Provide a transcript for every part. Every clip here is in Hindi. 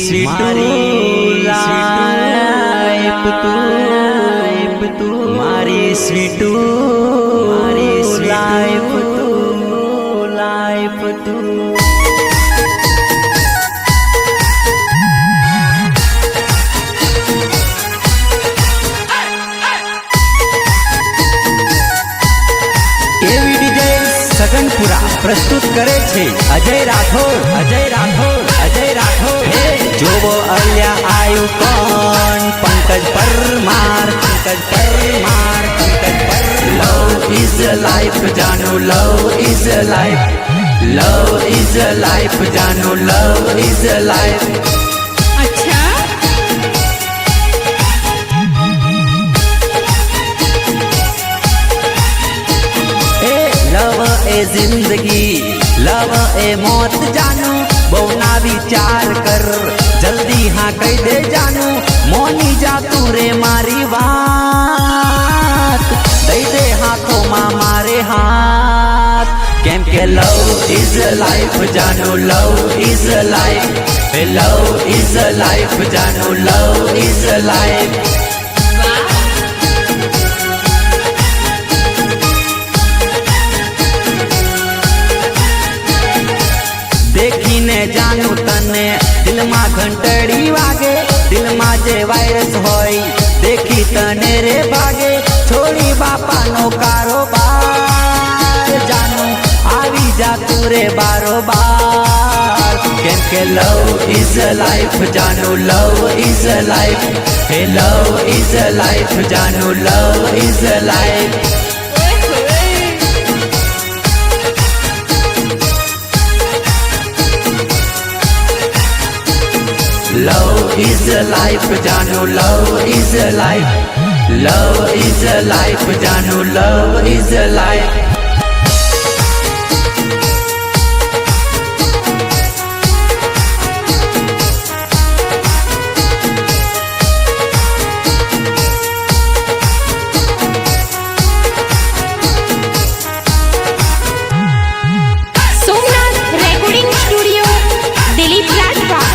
स्वीटू लाइफ तू मारी स्वीटू लाइफ तू एवी डीजे सगनपुरा प्रस्तुत करे छे अजय राठौर जोवो अल्या आयु कौन Pankaj Parmar love is life जानो लव इज लाइफ जानो लव इज लाइफ। अच्छा लव ए जिंदगी लव ए मौत जानू बहुना विचार कर जल्दी हाँ कह दे जानू मोनी जा तू रे मारी बात दे दे हाथों माँ मारे हाथ केम के लव इज लाइफ जानू लव इज लाइफ जानू लव इज लाइफ। देखीने जानू तने दिल मा घंटड़ी वागे दिल मा जे वायरस होई देखी तने रे भागे छोड़ी बापा नो कारोबार जानू आवी जा तू रे बारोबार केम के लव इज लाइफ जानू लव इज लाइफ जानू love is life. Love is life, जानो love is life, जानो love is life। Somnath recording studio Delhi platform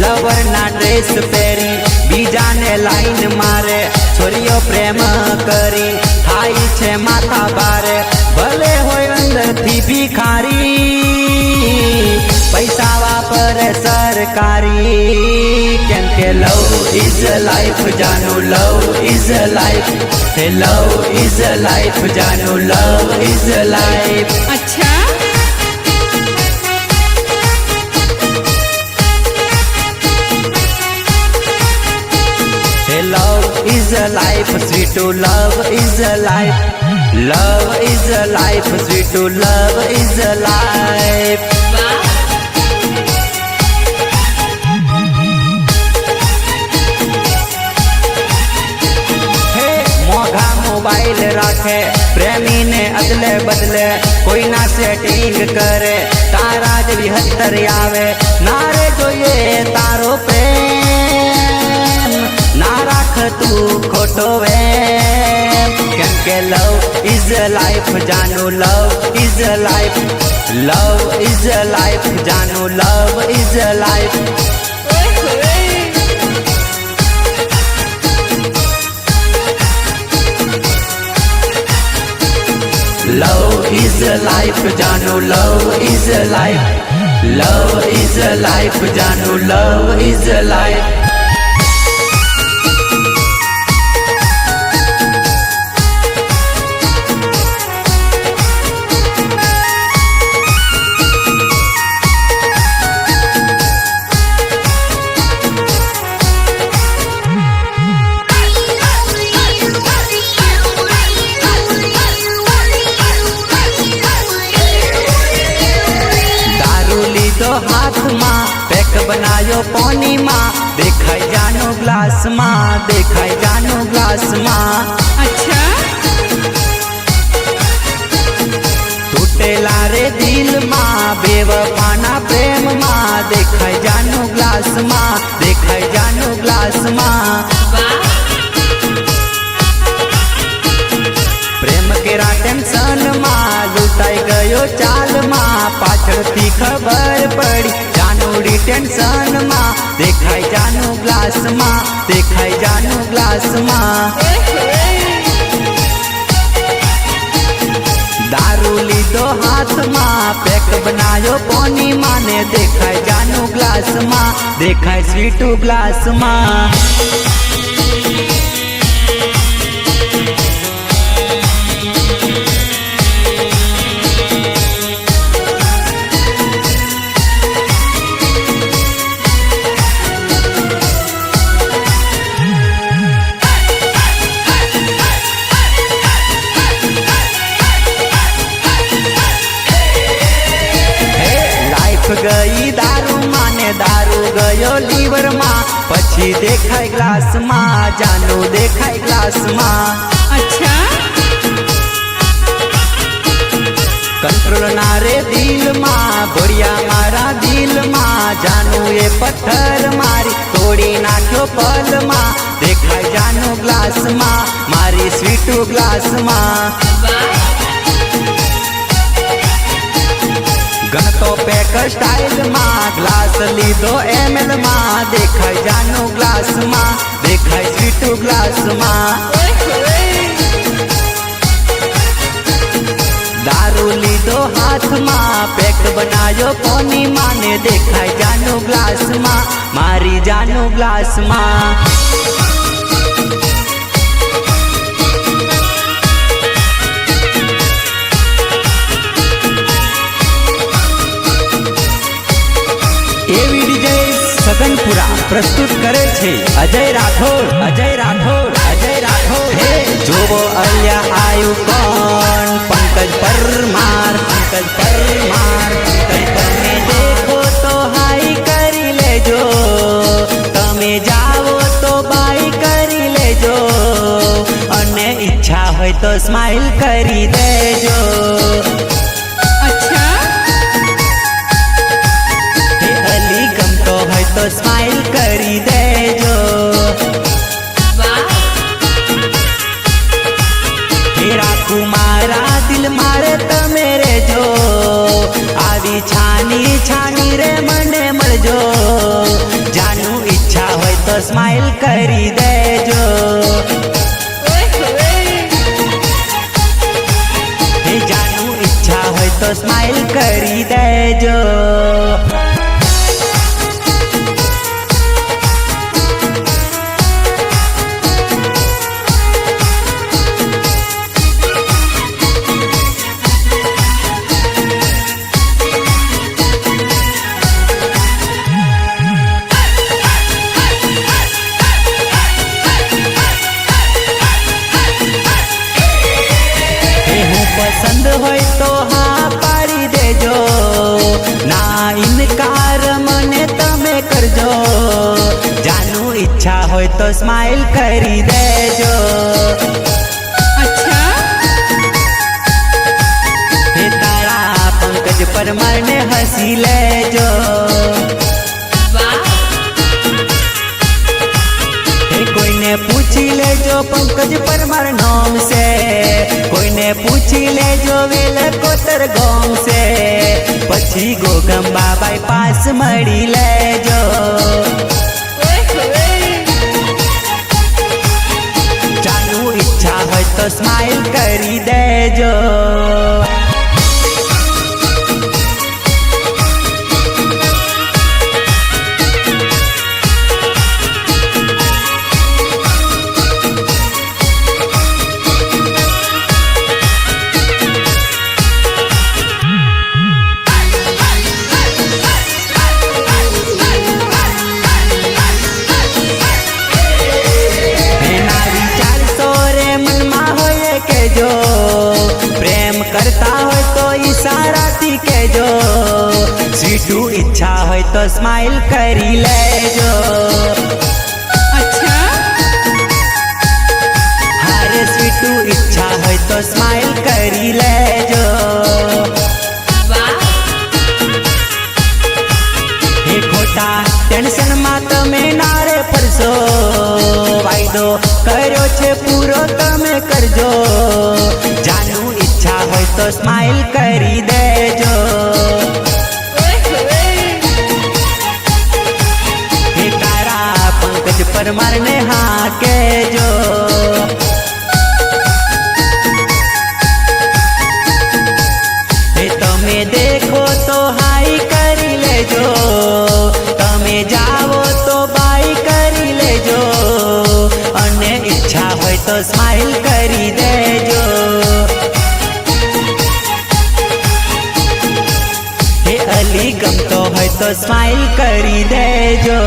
lover ना ड्रेस पहरी बीजा ने लाइन मारे छोरियो प्रेम करी खाई छे माथा बारे भले होय अंदर थी भिखारी पैसा वापरे सरकारी केम के लव इज लाइफ जानो लव इज लाइफ जानो लव इज लाइफ। अच्छा Love is a life, sweet to love is a life, sweet to love is a life। मोघा मोबाइल राखे प्रेमी ने अदले बदले कोई ना सेटिंग करे तारा जवी हत्तर आवे नारे जोये तारो प्रेम ना राख तू खोटो वे केम के लव इज लाइफ जानो लव इज लाइफ जानो love is life. Love is life, जानो love is life, जानो love is life। तो हाथ माँ पैक बनायो पानी माँ देखाई जानो ग्लास माँ। अच्छा टूटेला रे दिल माँ बेवफाना प्रेम माँ देखाई जानो ग्लास माँ। प्रेम केरा टेंशन माँ लूटाई गयो चाल माँ। टेंशन માં દેખાય જાનું ગ્લાસ માં દેખાય જાનું ગ્લાસ માં दारू लीधो हाथ में पैक बनायो पोनी माने देखाय जानू ग्लास में देखाय स्वीटू ग्लास में गई दारू माने दारू गयो लीवर मा पछी देखाय ग्लास मा जानू देखाय ग्लास मा अच्छा कंट्रोल ना रे दिल मा बढ़िया मारा दिल मा जानू ये पत्थर मारी तोड़ी नाख्यो पल मा देखाय जानू ग्लास मा मारी स्वीटू ग्लास मा गणतो पैक स्टाइल में ग्लास लीधो ml में देखाय जानू ग्लास में देखाय स्वीटू ग्लास में दारू लीधो हाथ में पैक बनायो पोनी माने देखाय जानू ग्लास में मारी जानू ग्लास में सगनपुरा प्रस्तुत करे छे अजय राठौर अजय राठौर अजय राठौर हे जोवो अल्या आयु कौन पंकज परमार पंकज परमार तमे देखो तो हाई करी लेजो तमे जाओ तो बाई करी लेजो अने इच्छा होय तो स्माइल करी देजो तो स्माइल करी देजो हेरा कुमारा दिल मारे तमेरे जो आवी छानी छानी रे मने मळजो जानू इच्छा होय तो स्माइल करी देजो हे जानू इच्छा होय तो स्माइल करी देजो पसंद होय तो हाँ पाड़ी देजो ना इनकार मने तमे करजो जानू इच्छा होय तो स्माइल करी देजो अच्छा हे तारा पंकज परमार ने हंसी लेजो कोई ने पूछी लेजो पंकज परमार नाम से कोई ने पूछी लेजो वेल कोतर गांव से पछी गोगंबा बाईपास मड़ी लेजो जानू इच्छा होय तो स्माइल करी देजो करता हो तो इशारा थी के जो स्वीटू इच्छा हो तो स्माइल करी लेजो अच्छा हरे स्वीटू इच्छा हो तो स्माइल करी लेजो हे खोटा टेंशन में तमे नारे परसो वायदो कर्यो छे पूरो तमे करजो जानू इच्छा हो तो स्माइल करी देजो तो स्माइल करी देजो। हे अली गमतो है तो स्माइल करी देजो।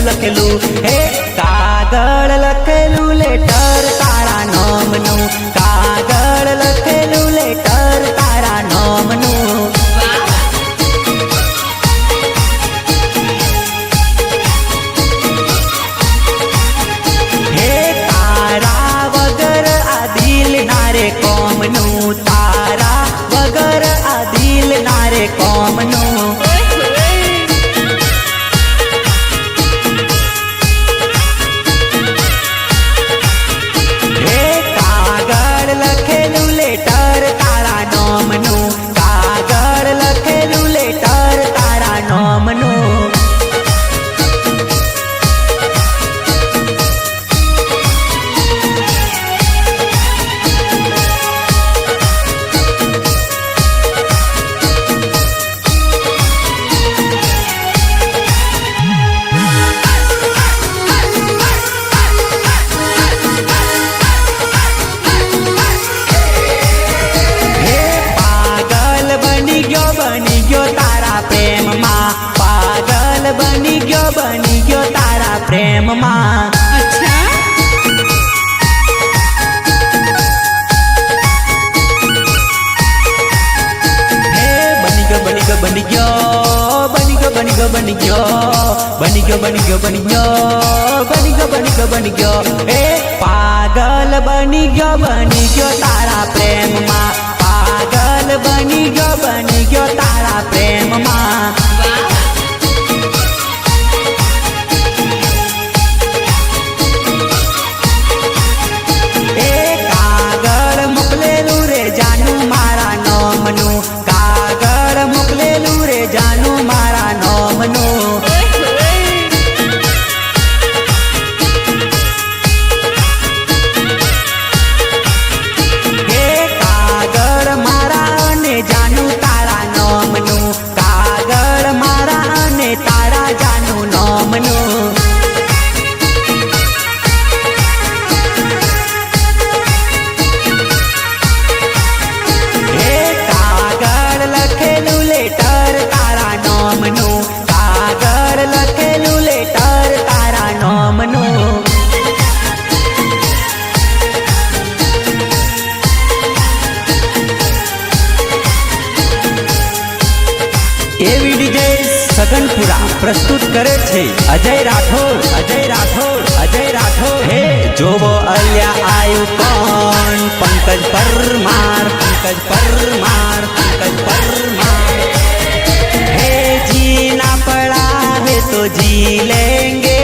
લખેલું હે કાગળ લખેલું લેટર તારા નામનું, કાગળ લખેલું લેટર તારા નામનું। હે તારા વગર આ દિલ ના રે કોમનું, તારા વગર આ દિલ ના રે કોમનું। बनी गयो तारा प्रेम मां। अच्छा हे बनी गयो बनी गयो बनी गयो बनी गयो बनी गयो बनी गयो बनी गयो बनी गयो बनी गयो बनी गयो बनी गयो बनी गयो हे पागल बनी गयो तारा प्रेम मां। पागल बनी गयो तारा प्रेम मां। कागड़ मोकलेलू रे जानू मारा नोमनो। हे कागड़ मारा ने जानू तारा नोमनो, कागड़ मारा ने तारा जानू नोमनो। एवी डीजे सगनपुरा प्रस्तुत करे छे अजय राठौर, अजय राठौर, अजय राठौर। हे जोवो अल्या आयु कौन पंकज परमार, पंकज परमार, पंकज परमार। हे जीना पड़ा है तो जी लेंगे,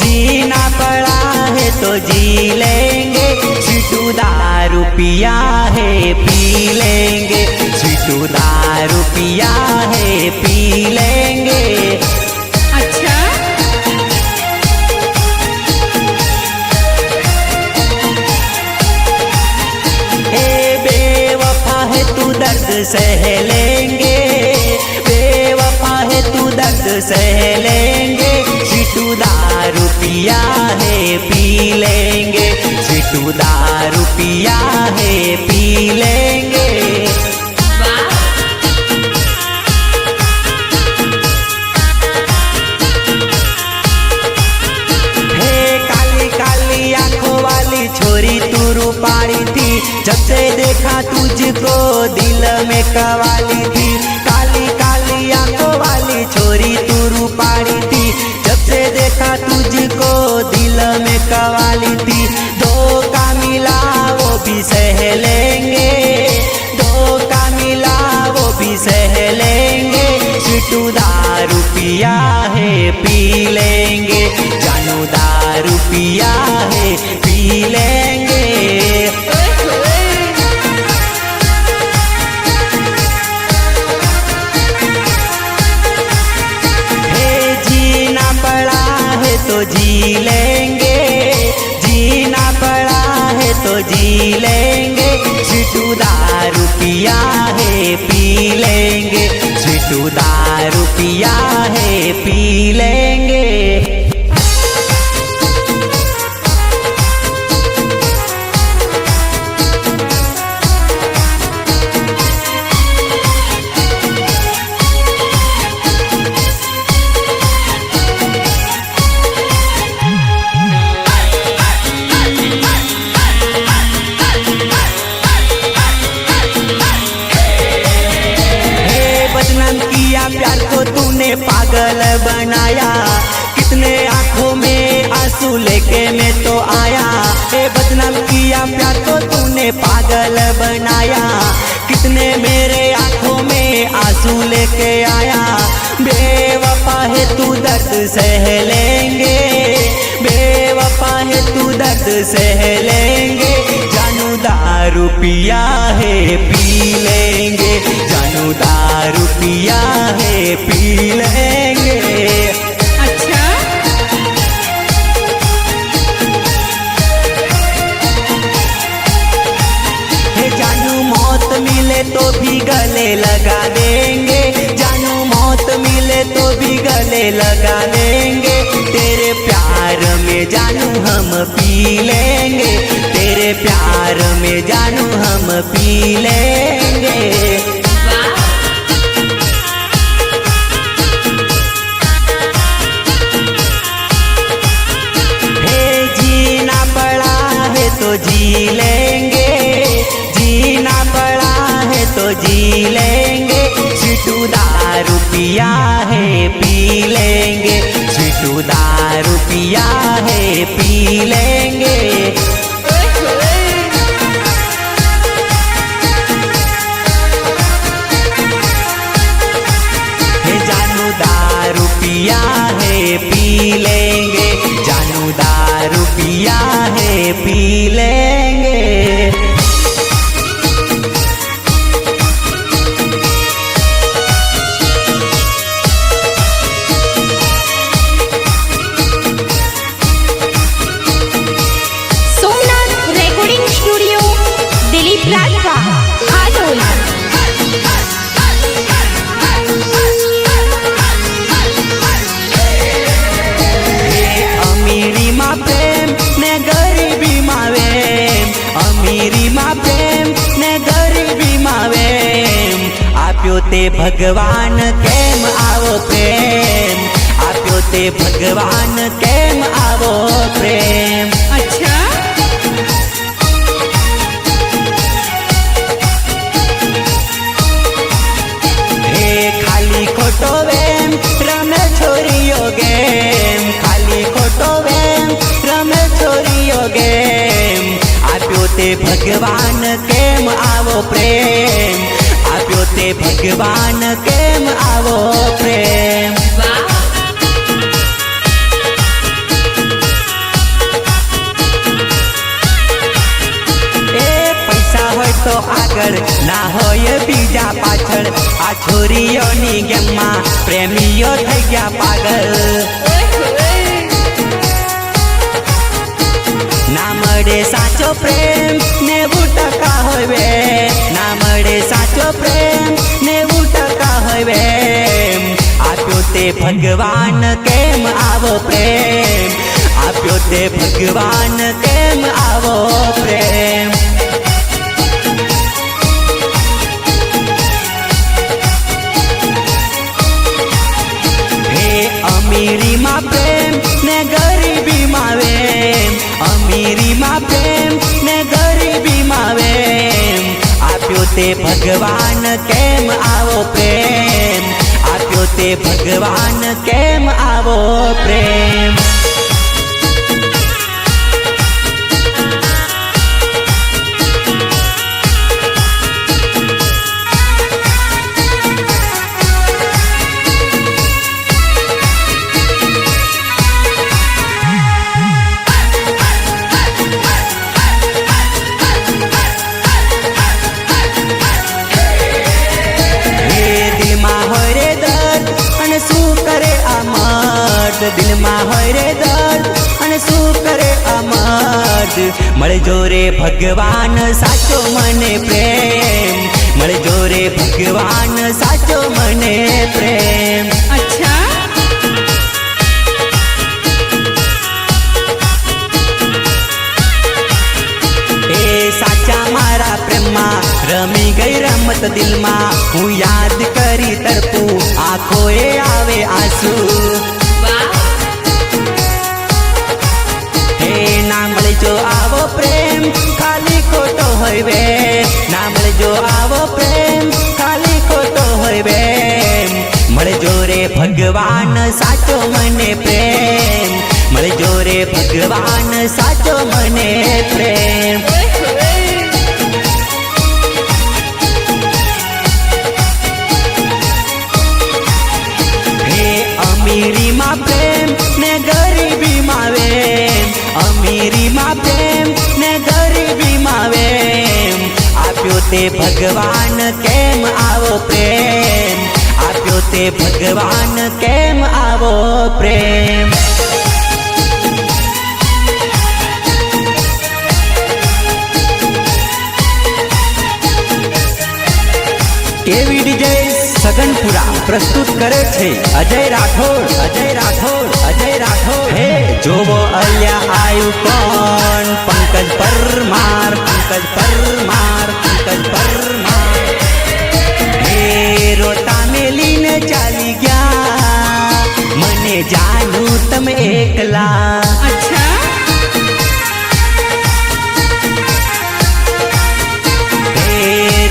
जीना पड़ा है तो जी लेंगे। छिटू दारू पिया है पी लेंगे, छिटू दारू पिया है पी लेंगे। अच्छा ए बेवफा है तू दर्द सह लेंगे, बेवफा है तू दर्द सह लेंगे। छिटू दारू पिया है पी लेंगे, छिटू दारू पिया है पी लेंगे। छोरी तू रूपाली थी, जब से देखा तुझको दिल में कवाली थी। काली काली आंखों वाली छोरी तू रूपाली थी, जब से देखा तुझको पी लेंगे, जानू दारू पिया है पी लेंगे। जीना पड़ा है तो जी लेंगे, जीना पड़ा है तो जी लेंगे। स्वीटू दारू पिया है पी लेंगे, स्वीटू दारू पिया है पी लेंगे। प्यार को तूने पागल बनाया, कितने आंखों में आंसू लेके मैं तो आया। ए बदनाम किया प्यार को तूने पागल बनाया, कितने मेरे आंखों में आंसू लेके आया। बेवफा है तू दर्द सह लेंगे, बेवफा है तू दर्द सह लेंगे। जानू दारू पिया है पी लेंगे, जानू दारू पिया है पी लेंगे। अच्छा हे जानू मौत मिले तो भी गले लगा देंगे, जानू मौत मिले तो भी गले लगा देंगे। तेरे प्यार में जानू हम पी लेंगे, तेरे प्यार में जानू हम पी लेंगे। जीना पड़ा है तो जी लेंगे, जीना पड़ा है तो जी लेंगे। स्वीटू दारू पिया है पी लेंगे, स्वीटू दारू पिया है पी लेंगे। जानू दारू पिया है पी लेंगे, जानू दारू पिया है पी लेंगे। सोमनाथ रिकॉर्डिंग स्टूडियो दिलीप राजवा हालोल। अमीरी मा प्रेम ने गरीबी मावेम, अमीरी मा प्रेम ने गरीबी मावेम। आप्यो ते भगवान केम आवो प्रेम, आप्यो ते भगवान केम आवो प्रेम। अच्छा हे खाली खोटो वेम रमे छोरियो गेम, खाली खोटो वेम रमे छोरियो गेम। आप्यो ते भगवान केम आवो प्रेम, आप्यो ते भगवान केम आवो प्रेम। तो आगळ ना होय बीजा पाछळ, आ छोरीओनी गेमમાં પ્રેમીઓ થઈ ગયા પાગલ। ना મળે સાચો પ્રેમ 90% હોવે, ના મળે સાચો પ્રેમ 90% હોવે। આપ્યો તે ભગવાન કેમ આવો પ્રેમ, આપ્યો તે ભગવાન કેમ આવો પ્રેમ। अमीरी मा प्रेम ने गरीबी मावेम, अमीरी मा प्रेम ने गरीबी मावेम। आप्यो ते भगवान केम आवो प्रेम, आप्यो ते भगवान केम आवो प्रेम। કે દિલમાં હોય રે દર્દ અને શું કરે અમર્દ મળજો રે ભગવાન સાચો મને પ્રેમ મળજો રે ભગવાન સાચો મને પ્રેમ અચ્છા સાચા મારા પ્રેમમાં રમી ગઈ રમત દિલમાં હું યાદ કરી તરપું આંખોએ આવે આંસુ હે ના મળજો આવો પ્રેમ ખાલી ખોટો હોય વે ના મળજો આવો પ્રેમ ખાલી ખોટો હોય વે મળજો રે ભગવાન સાચો મને પ્રેમ મળજો રે ભગવાન સાચો મને પ્રેમ અમીરીમાં પ્રેમ ને ગરીબીમાં વેમ અમીરીમાં પ્રેમ ને ગરીબીમાં વેમ આપ્યો તે ભગવાન કેમ આવો પ્રેમ આપ્યો તે ભગવાન કેમ આવો પ્રેમ કેવી ડીજે સગનપુરા પ્રસ્તુત કરે છે અજય રાઠોડ અજય રાઠોડ અજય રાઠોડ હે જોવો અલ્યા આયુ કોણ પંકજ પરમાર પંકજ પરમાર પંકજ પરમાર હે રોતા મેલીને ચાલી ગયા મને જાનું તમે એકલા અચ્છા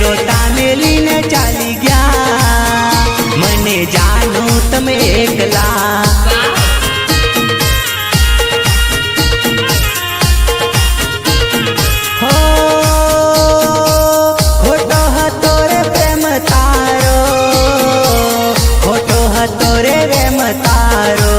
રોતા મેલીને ચાલી ગયા મને જાનું તમે એકલા હો ખોટો હતો રે પ્રેમ તારો ખોટો હતો રે પ્રેમ તારો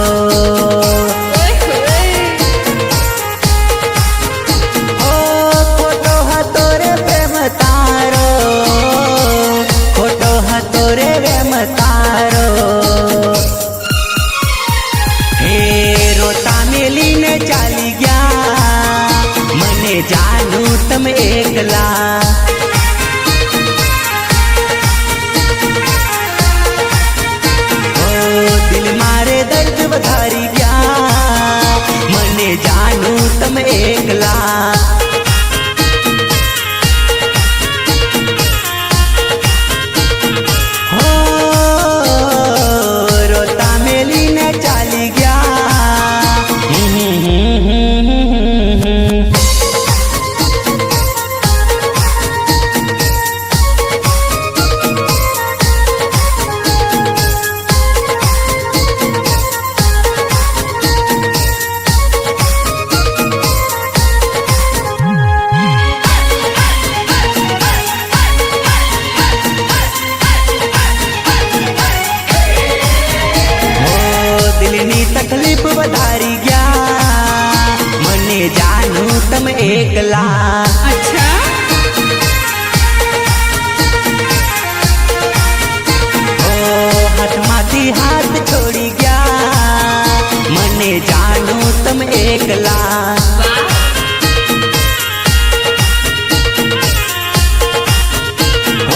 ચાલી ગયા મને જાનું તમે એકલા ઓ દિલ મારે દર્દ વધારી ગયા મને જાનું તમે એકલા હો રોતા મેલીને ચાલી ગયા દિલની તકલીફ વધારી ગયા મને જાનું તમે એકલા અચ્છા ઓ હાથમાંથી હાથ છોડી ગયા મને જાનું તમે એકલા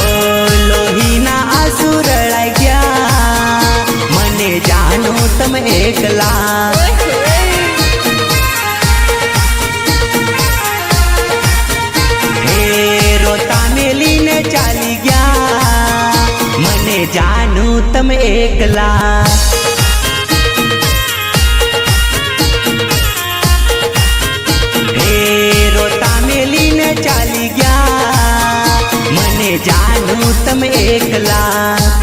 ઓ લોહીના આંસુ રળાઈ ગયા મને જાનું તમે એકલા હે રોતા મેલીને ચાલી ગયા મને જાનું તમે એકલા હે રોતા મેલીને ચાલી ગયા મને જાનું તમે એકલા